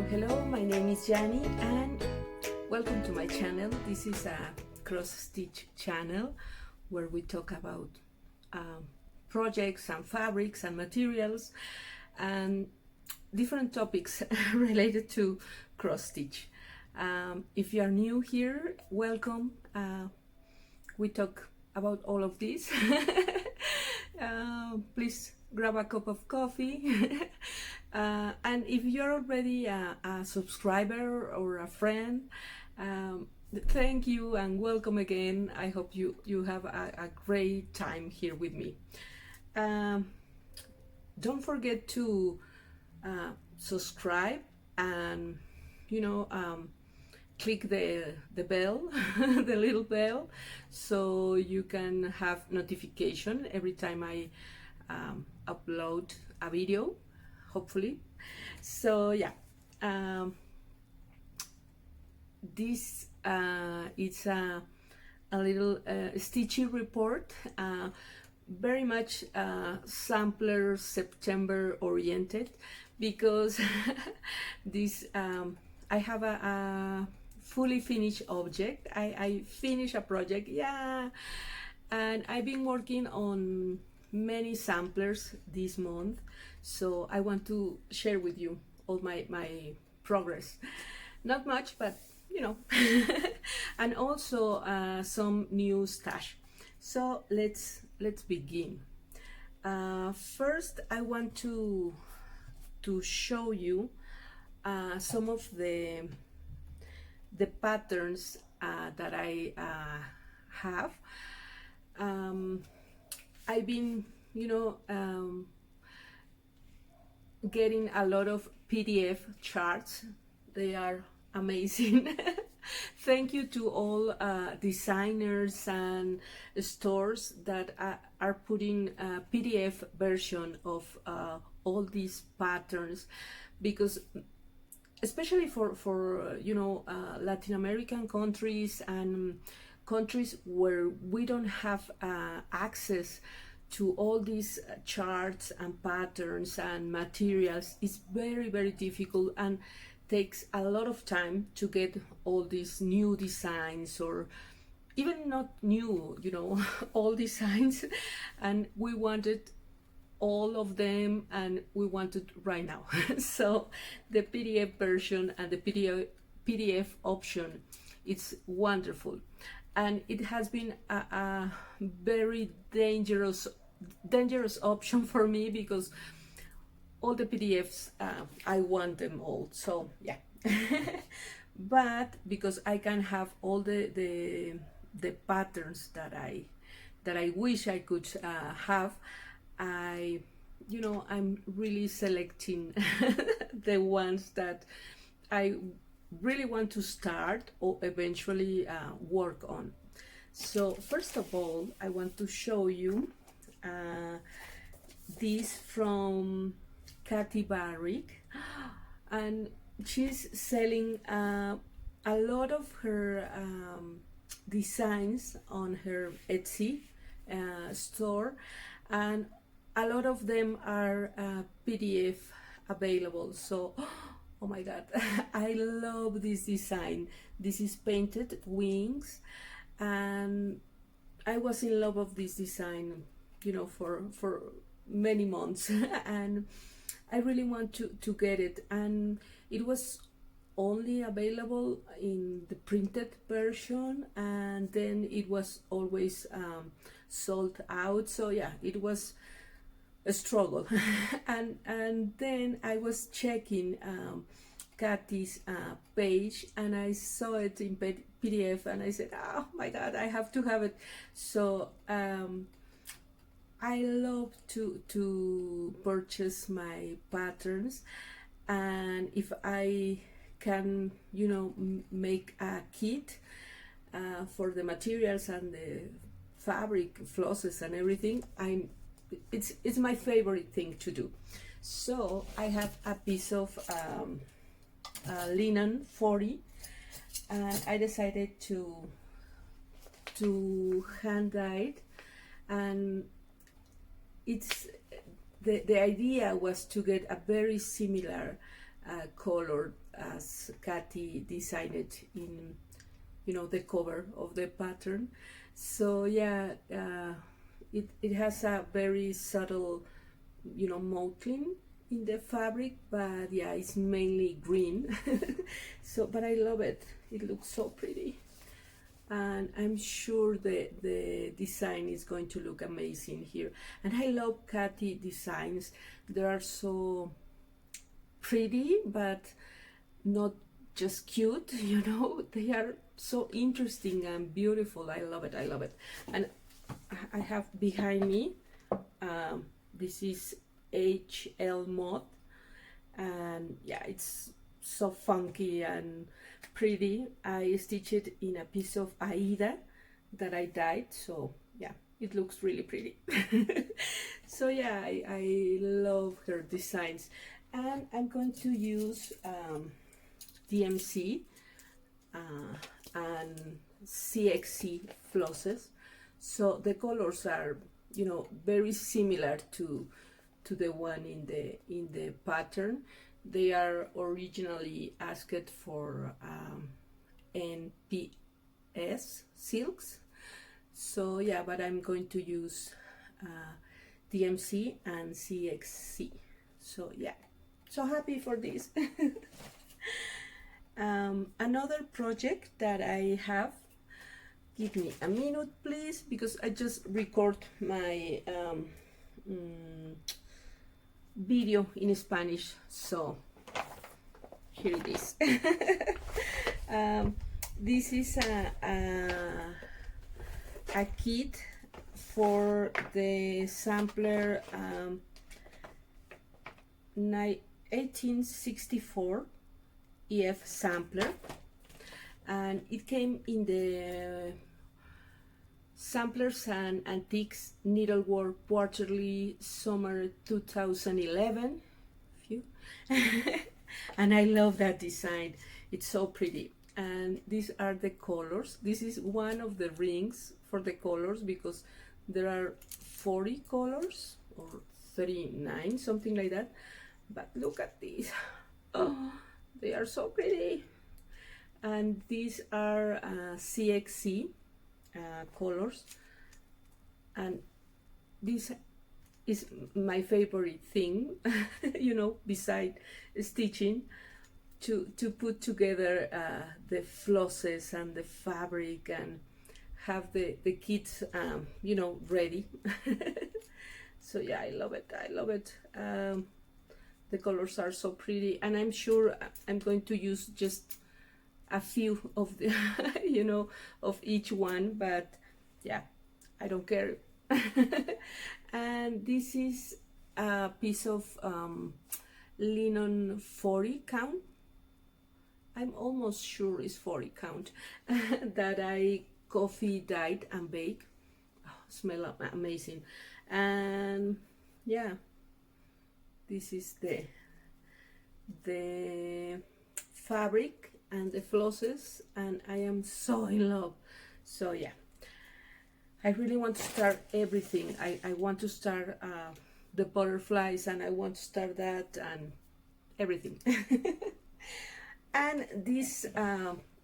Hello, my name is Gianni and welcome to my channel. This is a cross stitch channel where we talk about projects and fabrics and materials and different topics related to cross stitch. If you are new here, welcome. We talk about all of this. Please grab a cup of coffee. And if you're already a subscriber or a friend, thank you and welcome again. I hope you have a great time here with me. Don't forget to subscribe and click the bell, the little bell, so you can have notification every time I upload a video, hopefully. So yeah, this it's a little stitching report, very much sampler September oriented, because this I have a fully finished object. I finished a project, yeah, and I've been working on many samplers this month, so I want to share with you all my progress. Not much, but and also some new stash. So let's begin. First I want to show you some of the patterns that I have. I've been getting a lot of PDF charts. They are amazing. Thank you to all designers and stores that are putting a PDF version of all these patterns, because especially for Latin American countries and countries where we don't have access to all these charts and patterns and materials, it's very difficult and takes a lot of time to get all these new designs, or even not new, all designs, and we wanted all of them and we wanted right now. So the PDF version and the PDF option, it's wonderful, and it has been a very dangerous option for me, because all the PDFs, I want them all, so yeah. But because I can have all the patterns that I wish I could have, I'm really selecting the ones that I really want to start or eventually work on. So first of all, I want to show you this from Barrick, and she's selling a lot of her designs on her Etsy store, and a lot of them are PDF available. So oh my god, I love this design. This is painted wings, and I was in love with this design for many months and I really want to get it, and it was only available in the printed version, and then it was always sold out. So yeah, it was a struggle. and then I was checking Kathy's page, and I saw it in PDF, and I said, oh my god, I have to have it. So I love to purchase my patterns, and if I can make a kit for the materials and the fabric, flosses and everything, it's my favorite thing to do. So I have a piece of linen 40, and I decided to hand dye it, and the idea was to get a very similar colored as Katy designed it in, you know, the cover of the pattern. So yeah, it has a very subtle, you know, mottling in the fabric, but yeah, it's mainly green. So, but I love it. It looks so pretty, and I'm sure the design is going to look amazing here. And I love Katy designs. They are so pretty, but not just cute, you know. They are so interesting and beautiful. I love it. I love it. And I have behind me, this is HL Moth, and yeah, it's so funky and pretty. I stitched it in a piece of Aida that I dyed, so yeah, it looks really pretty. So yeah, I love her designs, and I'm going to use DMC and CXC flosses. So the colors are, you know, very similar to the one in the pattern. They are originally asked for NPS silks. So yeah, but I'm going to use DMC and CXC. So yeah, so happy for this. Another project that I have, give me a minute please, because I just record my video in Spanish, so here it is. This is a kit for the Sampler 1864 EF sampler, and it came in the Samplers and Antiques Needlework Quarterly Summer 2011. And I love that design. It's so pretty. And these are the colors. This is one of the rings for the colors, because there are 40 colors or 39, something like that. But look at these. Oh, they are so pretty. And these are CXC colors, and this is my favorite thing, you know, beside stitching, to put together the flosses and the fabric and have the kits, you know, ready. So yeah, I love it. I love it. The colors are so pretty, and I'm sure I'm going to use just a few of the you know, of each one, but yeah, I don't care. And this is a piece of linen 40 count. I'm almost sure it's 40 count that I coffee dyed and baked. Oh, smell amazing. And yeah, this is the fabric and the flosses, and I am so in love. So yeah, I really want to start everything. I want to start the butterflies, and I want to start that and everything. And this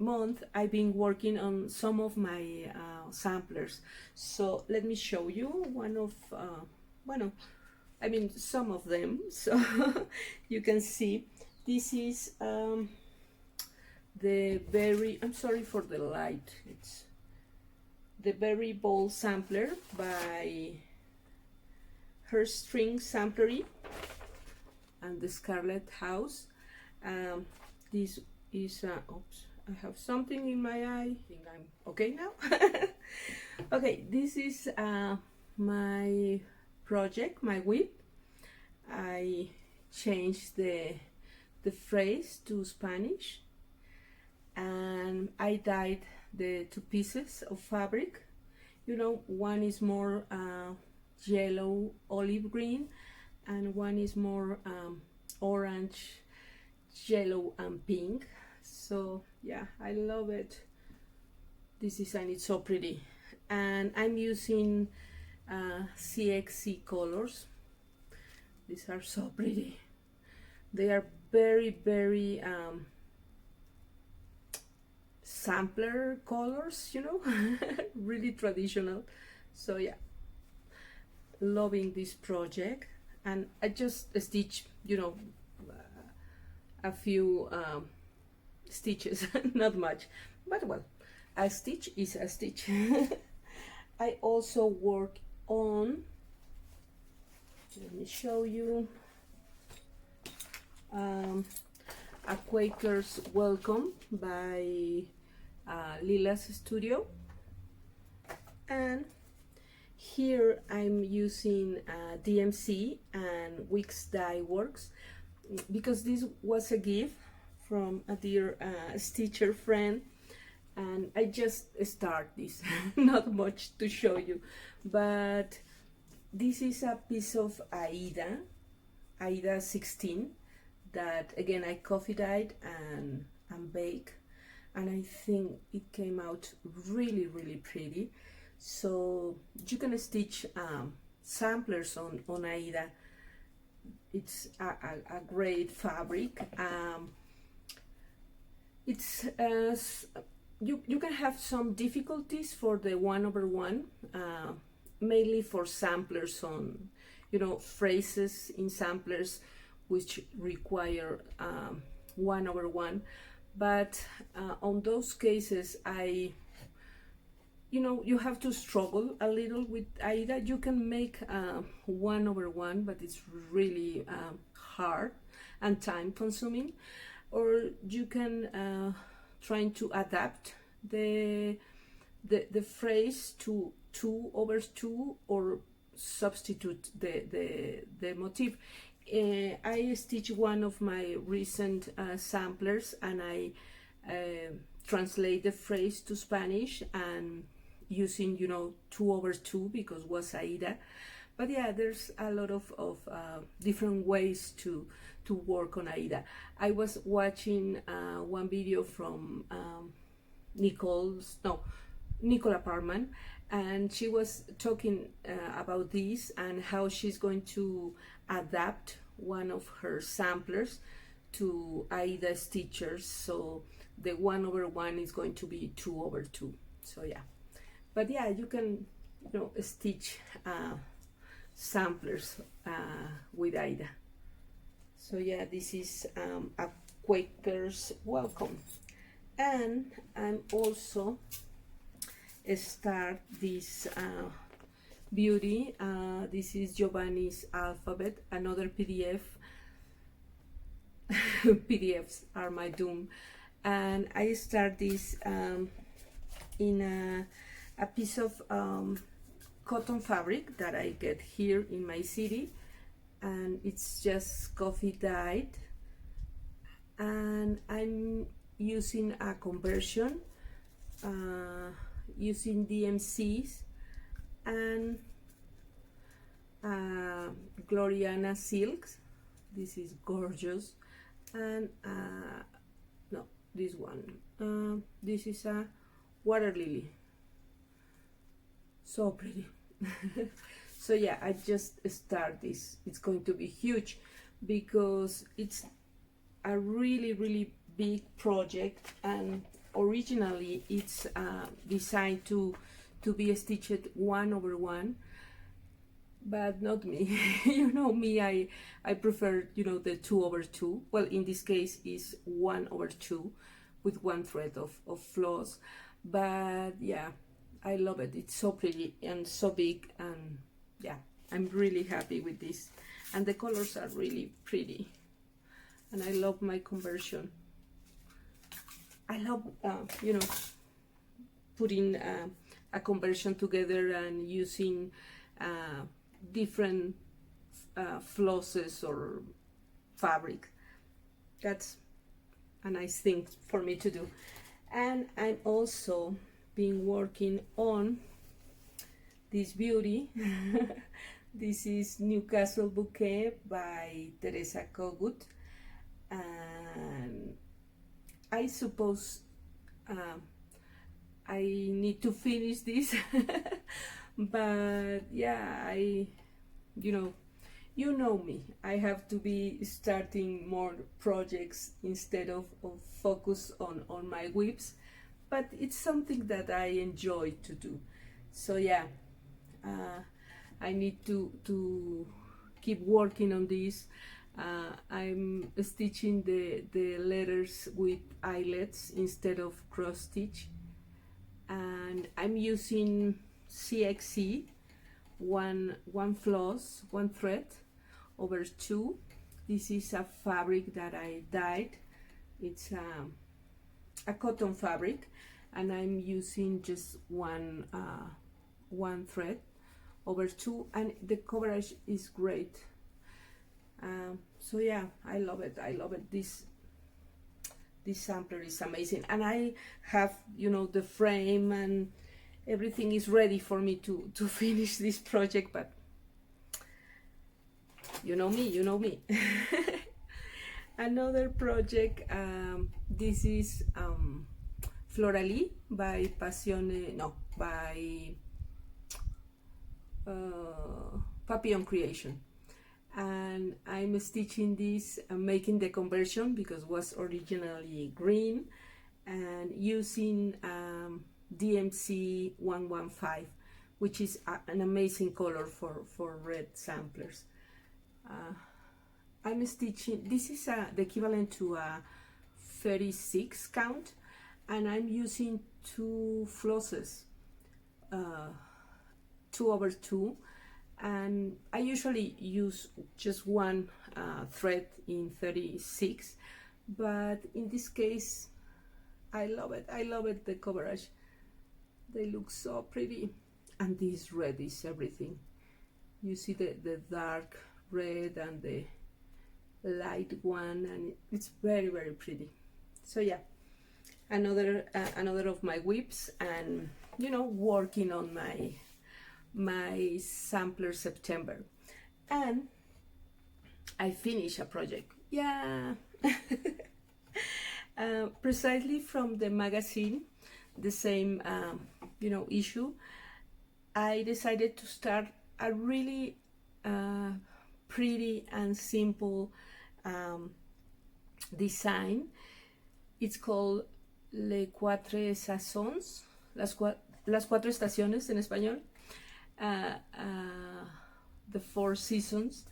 month I've been working on some of my samplers. So let me show you one of I mean some of them, so you can see. This is the berry, I'm sorry for the light, it's the Berry Ball Sampler by Her String Samplery and the Scarlet House. This is oops, I have something in my eye. I think I'm okay now. Okay, this is my project, my whip. I changed the phrase to Spanish, and I dyed the two pieces of fabric. You know, one is more yellow olive green, and one is more orange, yellow and pink. So yeah, I love it. This design is so pretty, and I'm using CXC colors. These are so pretty. They are very sampler colors, you know, really traditional. So yeah, loving this project. And I just stitch, you know, a few stitches, not much, but well, a stitch is a stitch. I also work on, let me show you, a Quaker's Welcome by Lila's Studio. And here I'm using DMC and Wix Dye Works because this was a gift from a dear stitcher friend, and I just start this. Not much to show you, but this is a piece of Aida 16 that again I coffee dyed and bake, and I think it came out really pretty. So you can stitch samplers on Aida. It's a great fabric. It's you can have some difficulties for the 1/1, mainly for samplers on, you know, phrases in samplers which require 1/1, but on those cases you know, you have to struggle a little with Aida. You can make 1/1, but it's really hard and time consuming. Or you can try to adapt the phrase to 2/2 or substitute the motif. I stitched one of my recent samplers, and I translate the phrase to Spanish and using, you know, 2/2 because was Aida. But yeah, there's a lot of different ways to work on Aida. I was watching one video from Nicola Parman, and she was talking about this and how she's going to adapt one of her samplers to Aida stitchers. So the 1/1 is going to be 2/2. So yeah, but yeah, you can, you know, stitch samplers with Aida. So yeah, this is a Quaker's Welcome. And I'm also start this beauty. This is Giovanni's Alphabet, another PDF. PDFs are my doom. And I start this in a piece of cotton fabric that I get here in my city, and it's just coffee dyed, and I'm using a conversion using DMCs and Gloriana silks. This is gorgeous. And no, this one, this is a water lily, so pretty. So yeah, I just start this. It's going to be huge because it's a really big project, and originally it's designed to be stitched 1/1, but not me. You know me, I prefer, you know, the 2/2. Well, in this case is 1/2 with one thread of floss. But yeah, I love it. It's so pretty and so big, and yeah, I'm really happy with this, and the colors are really pretty, and I love my conversion. I love you know, putting a conversion together and using different flosses or fabric. That's a nice thing for me to do. And I'm also been working on this beauty. This is Newcastle Bouquet by Teresa Kogut, and I suppose I need to finish this. But yeah, you know me, I have to be starting more projects instead of focus on my whips. but it's something that I enjoy to do. So yeah, I need to keep working on this. I'm stitching the letters with eyelets instead of cross stitch, and I'm using CXC, one floss, one thread over 2. This is a fabric that I dyed. It's a cotton fabric, and I'm using just one thread over 2, and the coverage is great. So yeah, I love it. This sampler is amazing, and I have, you know, the frame and everything is ready for me to finish this project, but you know me. Another project, this is Florally by Papillon Creation, and I'm stitching this, making the conversion because it was originally green, and using DMC 115, which is an amazing color for red samplers. I'm stitching, this is the equivalent to a 36 count, and I'm using 2 flosses, 2/2, and I usually use just one thread in 36, but in this case I love it, the coverage, they look so pretty, and this red is everything. You see the dark red and the light one, and it's very pretty. So yeah, another of my whips, and you know, working on my sampler September, and I finished a project. Yeah. Precisely from the magazine, the same you know, issue, I decided to start a really pretty and simple design. It's called Les Quatre Saisons, las cuatro estaciones en español, the 4 seasons,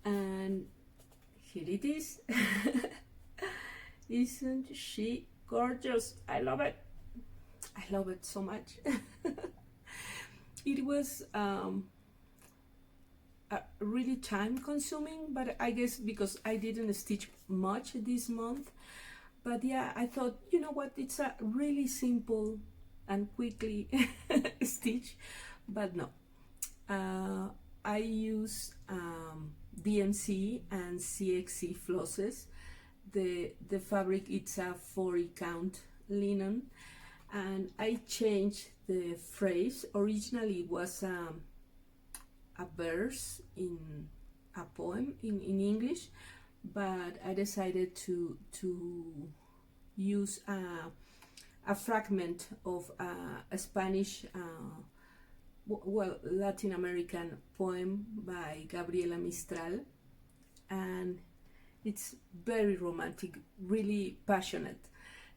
and here it is. Isn't she gorgeous? I love it so much. It was really time consuming, but I guess because I didn't stitch much this month. But yeah, I thought, you know what, it's a really simple and quickly stitch, but no. I use DMC and CXC flosses. The fabric, it's a 40 count linen, and I changed the phrase. Originally it was a verse in a poem in English, but I decided to use a fragment of a Spanish, well, Latin American poem by Gabriela Mistral, and it's very romantic, really passionate.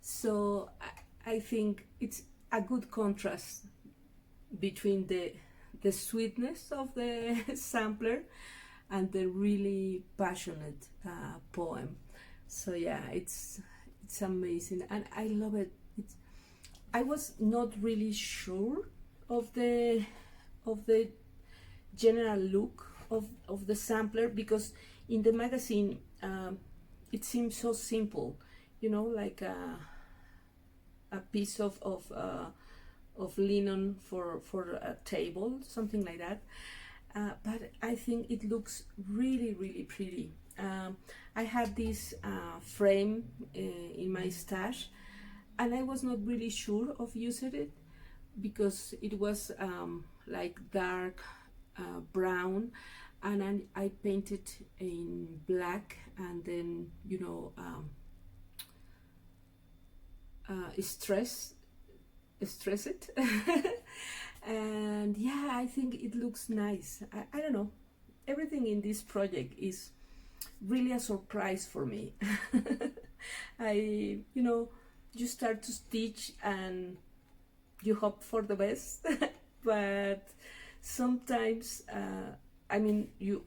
So I think it's a good contrast between the sweetness of the sampler and the really passionate poem. So yeah, it's amazing, and I love it. I was not really sure of the general look of the sampler, because in the magazine it seems so simple, you know, like a piece of linen for a table, something like that. But I think it looks really pretty. I had this frame in my stash, and I was not really sure of using it because it was like dark brown, and I painted in black, and then, you know, stress it. And yeah, I think it looks nice. I don't know, everything in this project is really a surprise for me. You know, you start to stitch and you hope for the best. But sometimes I mean, you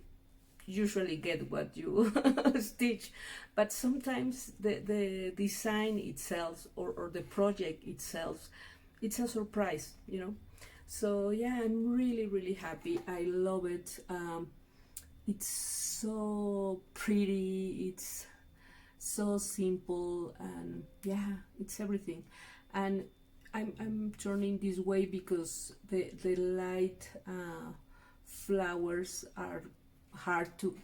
usually get what you stitch, but sometimes the design itself, or the project itself, it's a surprise, you know. So yeah, I'm really happy. I love it. It's so pretty, it's so simple, and yeah, it's everything. And I'm turning this way because the light flowers are hard to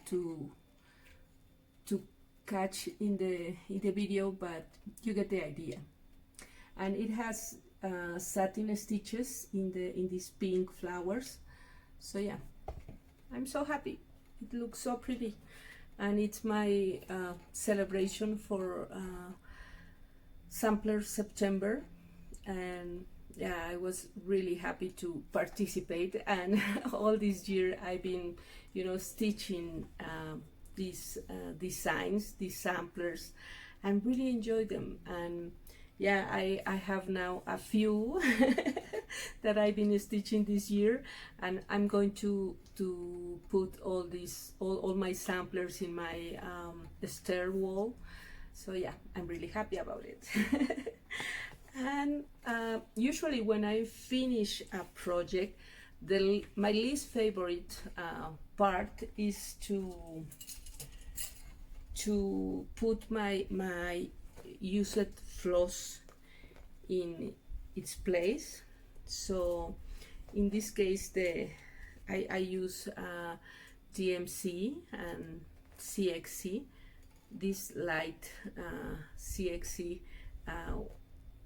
catch in the video, but you get the idea. And it has satin stitches in these pink flowers. So yeah, I'm so happy. It looks so pretty, and it's my celebration for Sampler September. And yeah, I was really happy to participate, and all this year I've been, you know, stitching these designs, these samplers, and really enjoy them. And yeah, I have now a few that I've been stitching this year, and I'm going to put all my samplers in my stair wall. So yeah, I'm really happy about it. And usually when I finish a project, my least favorite part is to put my used floss in its place. So in this case, I use DMC and CXC, this light CXC.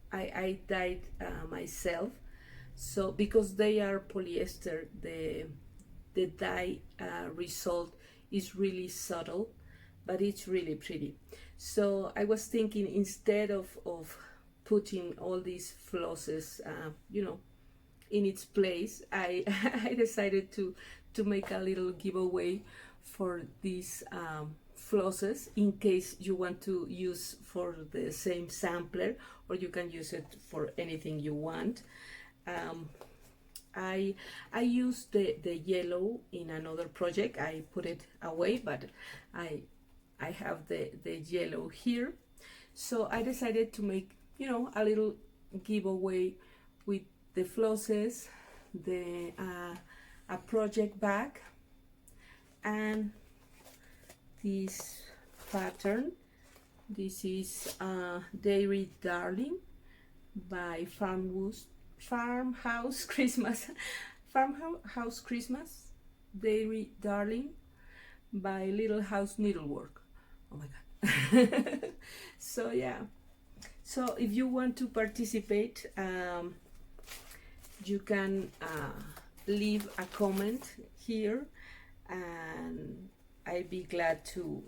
I dyed myself, so because they are polyester, the dye result is really subtle, but it's really pretty. So I was thinking, instead of putting all these flosses, you know, in its place, I I decided to make a little giveaway for these flosses, in case you want to use for the same sampler, or you can use it for anything you want. I used the yellow in another project. I put it away, but I have the yellow here. So I decided to make, you know, a little giveaway with the flosses, the a project bag, and this pattern. This is Dairy Darling by Farmhouse Christmas. Farmhouse Christmas, Dairy Darling by Little House Needlework. Oh my god. So yeah, so if you want to participate, you can leave a comment here, and I'd be glad to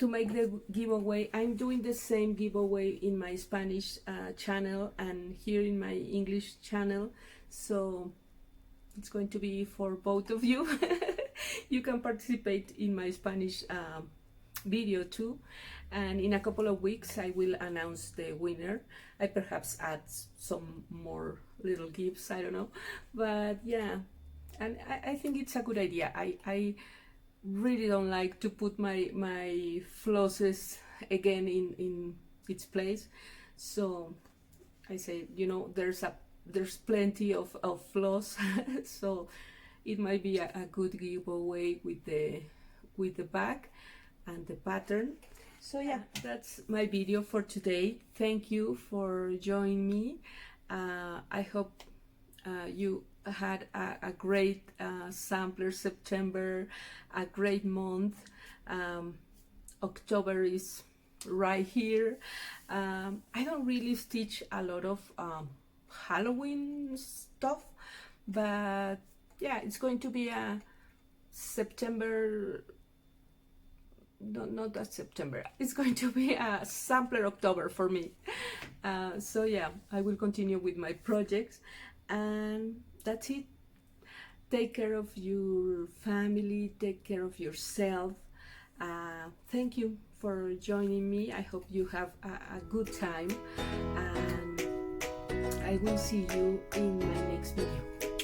make the giveaway. I'm doing the same giveaway in my Spanish channel and here in my English channel, so it's going to be for both of you. You can participate in my Spanish video too, and in a couple of weeks I will announce the winner. I perhaps add some more little gifts, I don't know, but yeah. And I think it's a good idea. I really don't like to put my flosses again in its place, so I say, you know, there's plenty of floss. So it might be a good giveaway with the bag and the pattern. So yeah, that's my video for today. Thank you for joining me. I hope you had a great Sampler September, a great month. October is right here. I don't really stitch a lot of Halloween stuff, but yeah, it's going to be a September, no, not that September, it's going to be a Sampler October for me. So yeah, I will continue with my projects, and that's it. Take care of your family, take care of yourself, Thank you for joining me. I hope you have a good time, and I will see you in my next video.